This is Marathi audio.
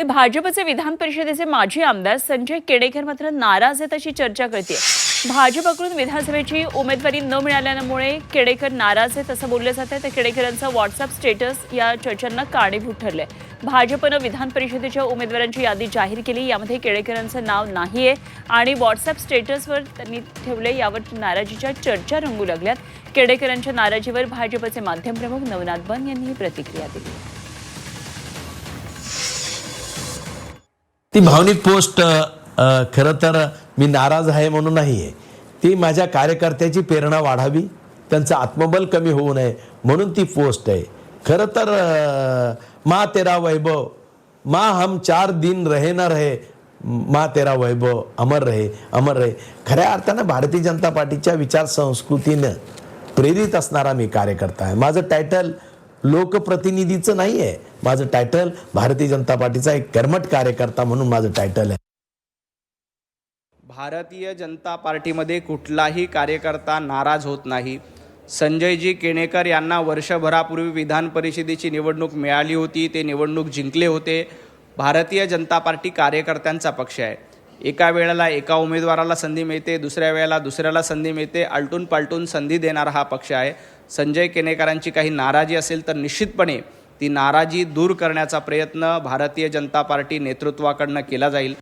ते भाजपचे विधान परिषदेचे माजी आमदार संजय केणेकर मात्र नाराज आहेत अशी चर्चा करते। भाजपकडून विधानसभेची उमेदवारी न मिळाल्यामुळे केणेकर नाराज आहेत असं बोलले जाते। तर केणेकरांचा व्हॉट्सअप स्टेटस या चर्चांना कारणीभूत ठरले। भाजपनं विधान परिषदेच्या उमेदवारांची यादी जाहीर केली, यामध्ये केणेकरांचं नाव नाहीये आणि व्हॉट्सअप स्टेटसवर त्यांनी ठेवले, यावर नाराजीच्या चर्चा रंगू लागल्यात। केणेकरांच्या नाराजीवर भाजपचे माध्यम प्रमुख नवनाथ बन यांनी प्रतिक्रिया दिली। ती भावनिक पोस्ट खरं तर मी नाराज आहे म्हणून नाही आहे, ती माझ्या कार्यकर्त्याची प्रेरणा वाढावी, त्यांचं आत्मबल कमी होऊ नये म्हणून ती पोस्ट आहे। खरं तर माँ तेरा वैभव, माँ हम 4 दिन रहे न रहे, माँ तेरा वैभव अमर रहे अमर रहे। खऱ्या अर्थानं भारतीय जनता पार्टीच्या विचार संस्कृतीनं प्रेरित असणारा मी कार्यकर्ता आहे। माझं टायटल लोकप्रतिनिधीचं नाही आहे, माझं टायटल भारतीय जनता पार्टीचा एक कर्मठ कार्यकर्ता म्हणून माझं टायटल आहे। भारतीय जनता पार्टीमध्ये कुठलाही कार्यकर्ता नाराज होत नाही। संजयजी केणेकर यांना वर्षभरापूर्वी विधान परिषदेची निवडणूक मिळाली होती, ते निवडणूक जिंकले होते। भारतीय जनता पार्टी कार्यकर्त्यांचा पक्ष आहे। एका वेळेला एका उमेदवाराला संधी मिळते, दुसऱ्या वेळेला दुसऱ्याला संधी मिळते, आलटून पालटून संधी देणारा हा पक्ष आहे। संजय केणेकरांची काही नाराजी असेल तर निश्चितपणे ती नाराजी दूर करण्याचा प्रयत्न भारतीय जनता पार्टी नेतृत्वाकडून केला जाईल।